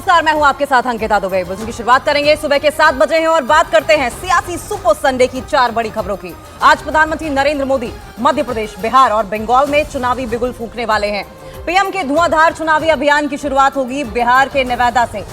नमस्कार, मैं हूं आपके साथ अंकिता दुबे। बुलेटिन की शुरुआत करेंगे। सुबह के 7 बजे हैं और बात करते हैं सियासी सुपर संडे की 4 बड़ी खबरों की। आज प्रधानमंत्री नरेंद्र मोदी मध्य प्रदेश, बिहार और बंगाल में चुनावी बिगुल फूंकने वाले हैं। पीएम के धुआंधार चुनावी अभियान की शुरुआत होगी बिहार के नेवादा से।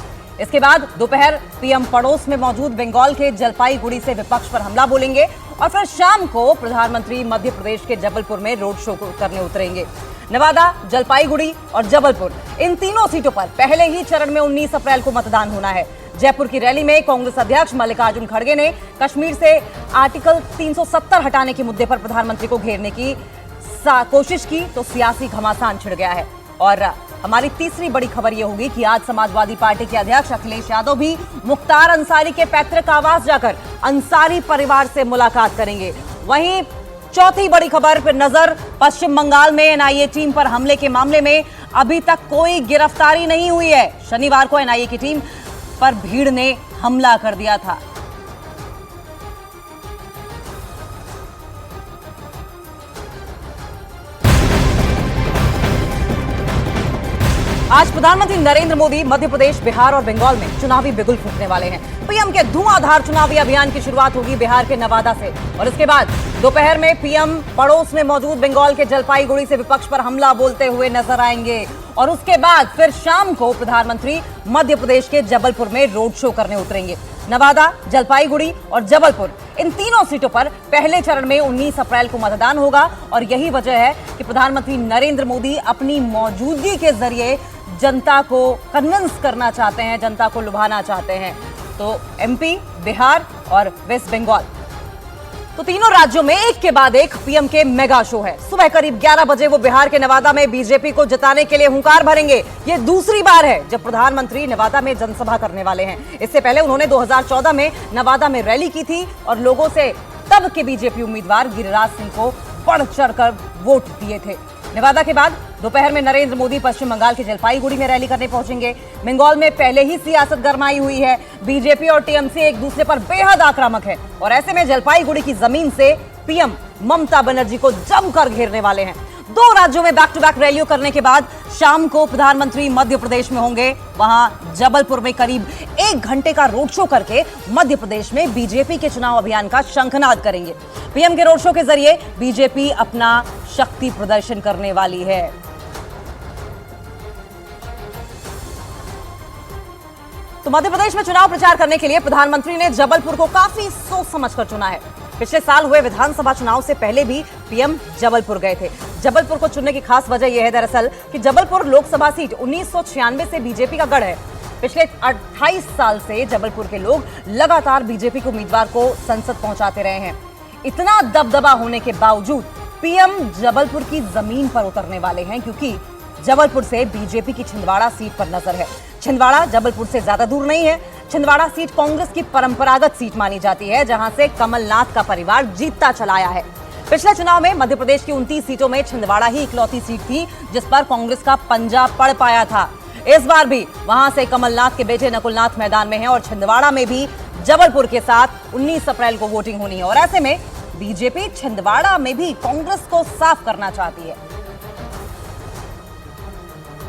इसके बाद दोपहर पीएम पड़ोस में मौजूद बंगाल के जलपाईगुड़ी से विपक्ष पर हमला बोलेंगे और फिर शाम को प्रधानमंत्री मध्य प्रदेश के जबलपुर में रोड शो करने उतरेंगे। नेवादा, जलपाईगुड़ी और जबलपुर, इन तीनों सीटों पर पहले ही चरण में 19 अप्रैल को मतदान होना है। जयपुर की रैली में कांग्रेस अध्यक्ष मल्लिकार्जुन खड़गे ने कश्मीर से आर्टिकल 370 हटाने के मुद्दे पर प्रधानमंत्री को घेरने की कोशिश की तो सियासी घमासान छिड़ गया है। और हमारी तीसरी बड़ी खबर यह होगी कि आज समाजवादी पार्टी के अध्यक्ष अखिलेश यादव भी मुख्तार अंसारी के पैतृक आवास जाकर अंसारी परिवार से मुलाकात करेंगे। वहीं चौथी बड़ी खबर पर नजर, पश्चिम बंगाल में एनआईए टीम पर हमले के मामले में अभी तक कोई गिरफ्तारी नहीं हुई है। शनिवार को एनआईए की टीम पर भीड़ ने हमला कर दिया था। आज प्रधानमंत्री नरेंद्र मोदी मध्य प्रदेश, बिहार और बंगाल में चुनावी बिगुल फूंकने वाले हैं। पीएम के धुआंधार चुनावी अभियान की शुरुआत होगी बिहार के नवादा से और इसके बाद दोपहर में पीएम पड़ोस में मौजूद बंगाल के जलपाईगुड़ी से विपक्ष पर हमला बोलते हुए नजर आएंगे और उसके बाद फिर शाम को प्रधानमंत्री मध्य प्रदेश के जबलपुर में रोड शो करने उतरेंगे। नवादा, जलपाईगुड़ी और जबलपुर, इन तीनों सीटों पर पहले चरण में 19 अप्रैल को मतदान होगा और यही वजह है कि प्रधानमंत्री नरेंद्र मोदी अपनी मौजूदगी के जरिए जनता को कन्विंस करना चाहते हैं, जनता को लुभाना चाहते हैं। तो एमपी, बिहार और वेस्ट बंगाल, तो तीनों राज्यों में एक के बाद एक पीएम के मेगा शो है। सुबह करीब 11 बजे वो बिहार के नवादा में बीजेपी को जिताने के लिए हुंकार भरेंगे। ये दूसरी बार है जब प्रधानमंत्री नवादा में जनसभा करने वाले हैं। इससे पहले उन्होंने 2014 में नवादा में रैली की थी और लोगों से तब के बीजेपी उम्मीदवार गिरिराज सिंह को बढ़ चढ़कर वोट दिए थे। नवादा के बाद दोपहर में नरेंद्र मोदी पश्चिम बंगाल के जलपाईगुड़ी में रैली करने पहुंचेंगे। बंगाल में पहले ही सियासत गरमाई हुई है। बीजेपी और टीएमसी एक दूसरे पर बेहद आक्रामक है और ऐसे में जलपाईगुड़ी की जमीन से पीएम ममता बनर्जी को जमकर घेरने वाले हैं। 2 राज्यों में बैक टू बैक रैलियों करने के बाद शाम को प्रधानमंत्री मध्य प्रदेश में होंगे। वहां जबलपुर में करीब 1 घंटे का रोड शो करके मध्य प्रदेश में बीजेपी के चुनाव अभियान का शंखनाद करेंगे। पीएम के रोड शो के जरिए बीजेपी अपना शक्ति प्रदर्शन करने वाली है। तो मध्य प्रदेश में चुनाव प्रचार करने के लिए प्रधानमंत्री ने जबलपुर को काफी सोच समझकर चुना है। पिछले साल हुए विधानसभा चुनाव से पहले भी पीएम जबलपुर गए थे। जबलपुर को चुनने की खास वजह यह है दरअसल कि जबलपुर लोकसभा सीट 1996 से बीजेपी का गढ़ है। पिछले 28 साल से जबलपुर के लोग लगातार बीजेपी के उम्मीदवार को संसद पहुंचाते रहे हैं। इतना दबदबा होने के बावजूद पीएम जबलपुर की जमीन पर उतरने वाले हैं क्योंकि जबलपुर से बीजेपी की छिंदवाड़ा सीट पर नजर है। छिंदवाड़ा जबलपुर से ज्यादा दूर नहीं है। छिंदवाड़ा सीट कांग्रेस की परंपरागत सीट मानी जाती है जहां से कमलनाथ का परिवार जीतता चला आया है। पिछले चुनाव में मध्य प्रदेश की 29 सीटों में छिंदवाड़ा ही इकलौती सीट थी जिस पर कांग्रेस का पंजा पड़ पाया था। इस बार भी वहां से कमलनाथ के बेटे नकुलनाथ मैदान में हैं और छिंदवाड़ा में भी जबलपुर के साथ 19 अप्रैल को वोटिंग होनी है और ऐसे में बीजेपी छिंदवाड़ा में भी कांग्रेस को साफ करना चाहती है।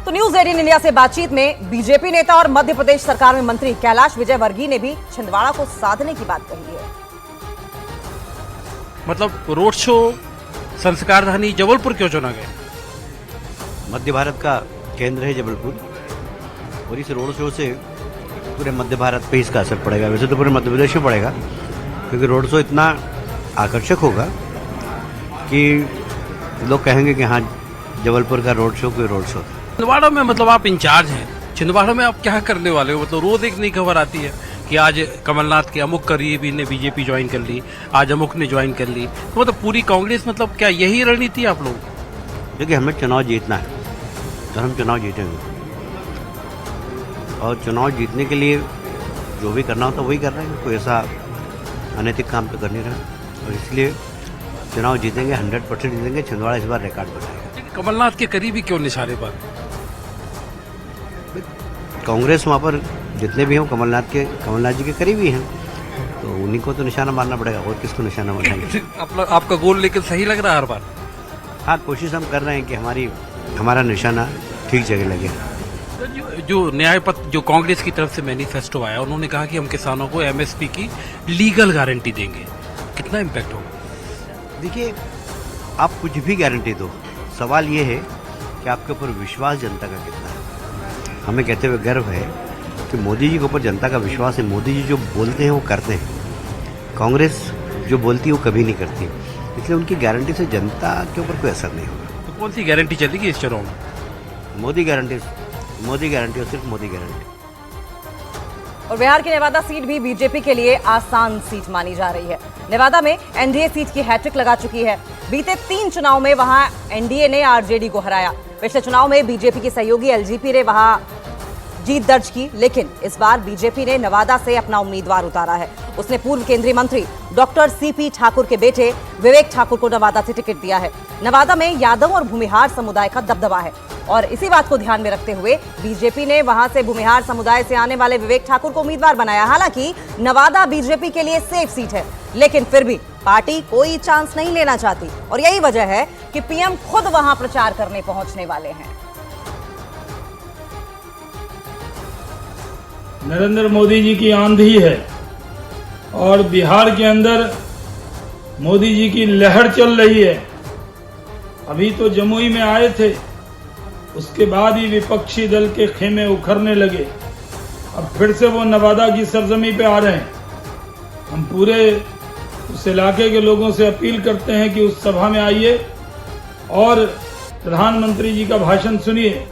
तो न्यूज 18 इंडिया से बातचीत में बीजेपी नेता और मध्य प्रदेश सरकार में मंत्री कैलाश विजयवर्गीय ने भी छिंदवाड़ा को साधने की बात कही है। मतलब रोड शो संस्कारधानी जबलपुर क्यों चुना गया? मध्य भारत का केंद्र है जबलपुर और इस रोड शो से पूरे मध्य भारत पे इसका असर पड़ेगा। वैसे तो पूरे मध्य प्रदेश में पड़ेगा क्योंकि रोड शो इतना आकर्षक होगा कि लोग कहेंगे कि हाँ, जबलपुर का रोड शो कोई रोड शो। छिंदवाड़ा में मतलब आप इंचार्ज हैं, छिंदवाड़ा में आप क्या करने वाले हो? मतलब रोज एक नई खबर आती है कि आज कमलनाथ के अमुक करीबी ने बीजेपी ज्वाइन कर ली, आज अमुक ने ज्वाइन कर ली। तो मतलब पूरी कांग्रेस, मतलब क्या यही रणनीति आप लोग? देखिए, हमें चुनाव जीतना है तो हम चुनाव जीतेंगे और चुनाव जीतने के लिए जो भी करना होता वही कर रहे हैं। कोई ऐसा अनैतिक काम तो कर नहीं रहा और इसलिए चुनाव जीतेंगे, 100% जीतेंगे। छिंदवाड़ा इस बार रिकॉर्ड बनाएगा। कमलनाथ के करीबी क्यों निशाने पर? कांग्रेस वहाँ पर जितने भी हों कमलनाथ जी के करीबी हैं तो उन्हीं को तो निशाना मारना पड़ेगा और किसको निशाना मारेंगे? आपका गोल लेकिन सही लग रहा है हर बार? हाँ, कोशिश हम कर रहे हैं कि हमारा निशाना ठीक जगह लगे। जो न्याय पत्र जो कांग्रेस की तरफ से मैनिफेस्टो आया, उन्होंने कहा कि हम किसानों को एमएसपी की लीगल गारंटी देंगे। कितना इम्पैक्ट होगा? देखिए, आप कुछ भी गारंटी दो, सवाल ये है कि आपके ऊपर विश्वास जनता का कितना है। हमें कहते हुए गर्व है कि मोदी जी के ऊपर जनता का विश्वास है। मोदी जी जो बोलते हैं वो करते हैं। कांग्रेस जो बोलती है वो कभी नहीं करती, इसलिए उनकी गारंटी से जनता के ऊपर कोई असर नहीं होगा। तो कौन सी गारंटी चलेगी इस चुनाव में? मोदी गारंटी और सिर्फ मोदी गारंटी। और बिहार की नेवादा सीट भी बीजेपी के लिए आसान सीट मानी जा रही है। नेवादा में एनडीए सीट की हैट्रिक लगा चुकी है। बीते 3 चुनाव में वहां एनडीए ने आरजेडी को हराया। पिछले चुनाव में बीजेपी की सहयोगी एलजेपी ने वहां जीत दर्ज की, लेकिन इस बार बीजेपी ने नवादा से अपना उम्मीदवार उतारा है। उसने पूर्व केंद्रीय मंत्री डॉक्टर सीपी ठाकुर के बेटे विवेक ठाकुर को नवादा से टिकट दिया है। नवादा में यादव और भूमिहार समुदाय का दबदबा है और इसी बात को ध्यान में रखते हुए बीजेपी ने वहां से भूमिहार समुदाय से आने वाले विवेक ठाकुर को उम्मीदवार बनाया। हालांकि नवादा बीजेपी के लिए सेफ सीट है, लेकिन फिर भी पार्टी कोई चांस नहीं लेना चाहती और यही वजह है कि पीएम खुद वहां प्रचार करने पहुंचने वाले हैं। नरेंद्र मोदी जी की आंधी है और बिहार के अंदर मोदी जी की लहर चल रही है। अभी तो जमुई में आए थे, उसके बाद ही विपक्षी दल के खेमे उखड़ने लगे। अब फिर से वो नवादा की सरजमी पे आ रहे हैं। हम पूरे उस इलाके के लोगों से अपील करते हैं कि उस सभा में आइए और प्रधानमंत्री जी का भाषण सुनिए।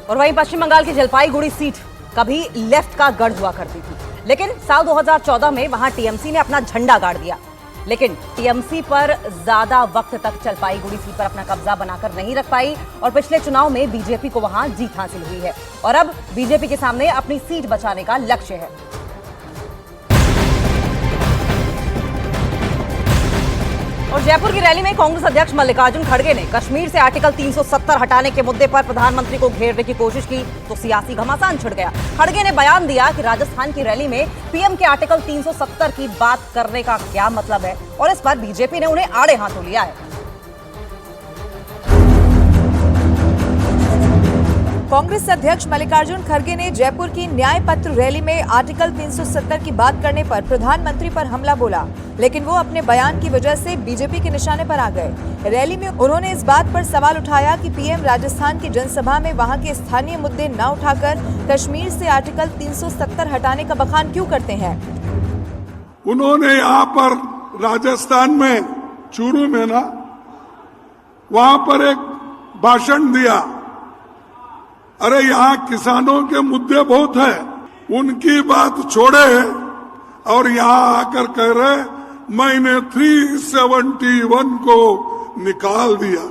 और वहीं पश्चिम बंगाल की जलपाईगुड़ी सीट कभी लेफ्ट का गढ़ हुआ करती थी, लेकिन साल 2014 में वहां टीएमसी ने अपना झंडा गाड़ दिया। लेकिन टीएमसी पर ज्यादा वक्त तक जलपाईगुड़ी सीट पर अपना कब्जा बनाकर नहीं रख पाई और पिछले चुनाव में बीजेपी को वहां जीत हासिल हुई है और अब बीजेपी के सामने अपनी सीट बचाने का लक्ष्य है। और जयपुर की रैली में कांग्रेस अध्यक्ष मल्लिकार्जुन खड़गे ने कश्मीर से आर्टिकल 370 हटाने के मुद्दे पर प्रधानमंत्री को घेरने की कोशिश की तो सियासी घमासान छिड़ गया। खड़गे ने बयान दिया कि राजस्थान की रैली में पीएम के आर्टिकल 370 की बात करने का क्या मतलब है और इस पर बीजेपी ने उन्हें आड़े हाथों लिया है। कांग्रेस अध्यक्ष मल्लिकार्जुन खड़गे ने जयपुर की न्याय पत्र रैली में आर्टिकल 370 की बात करने पर प्रधानमंत्री पर हमला बोला, लेकिन वो अपने बयान की वजह से बीजेपी के निशाने पर आ गए। रैली में उन्होंने इस बात पर सवाल उठाया कि पीएम राजस्थान की जनसभा में वहां के स्थानीय मुद्दे न उठाकर कश्मीर से आर्टिकल 370 हटाने का बखान क्यों करते हैं। उन्होंने यहाँ पर राजस्थान में चूरू में ना वहां पर एक भाषण दिया। अरे यहाँ किसानों के मुद्दे बहुत है, उनकी बात छोड़े और यहाँ आकर कह रहे मैंने 371 को निकाल दिया।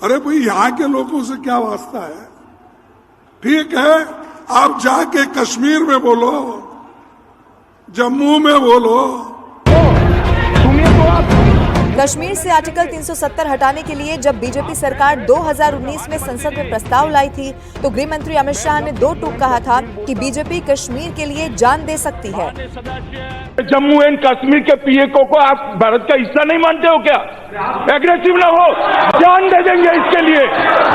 अरे भाई यहाँ के लोगों से क्या वास्ता है? ठीक है, आप जाके कश्मीर में बोलो, जम्मू में बोलो। कश्मीर से आर्टिकल 370 हटाने के लिए जब बीजेपी सरकार 2019 में संसद में प्रस्ताव लाई थी तो गृह मंत्री अमित शाह ने 2 टूक कहा था कि बीजेपी कश्मीर के लिए जान दे सकती है। जम्मू एंड कश्मीर के पीएको को आप भारत का हिस्सा नहीं मानते हो क्या? एग्रेसिव ना हो, जान दे देंगे इसके लिए।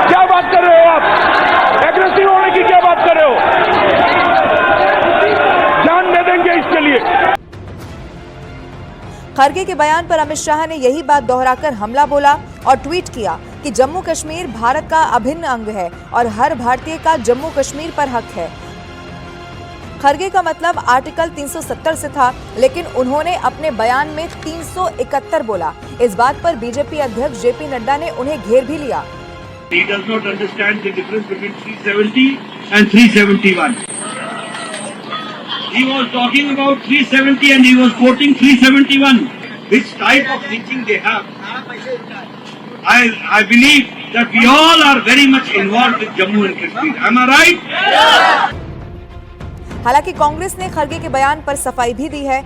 क्या बात कर रहे हो आप? एग्रेसिव होने की क्या बात कर रहे हो? जान दे देंगे इसके लिए। खड़गे के बयान पर अमित शाह ने यही बात दोहराकर हमला बोला और ट्वीट किया कि जम्मू कश्मीर भारत का अभिन्न अंग है और हर भारतीय का जम्मू कश्मीर पर हक है। खड़गे का मतलब आर्टिकल 370 से था, लेकिन उन्होंने अपने बयान में 371 बोला। इस बात पर बीजेपी अध्यक्ष जेपी नड्डा ने उन्हें घेर भी लिया। He does not understand the difference between 370 and 371. He was talking about 370 and he was quoting 371. Which type of thinking they have? I believe that we all are very much involved with Jammu and Kashmir. Am I right? हालांकि कांग्रेस ने खड़गे के बयान पर सफाई भी दी है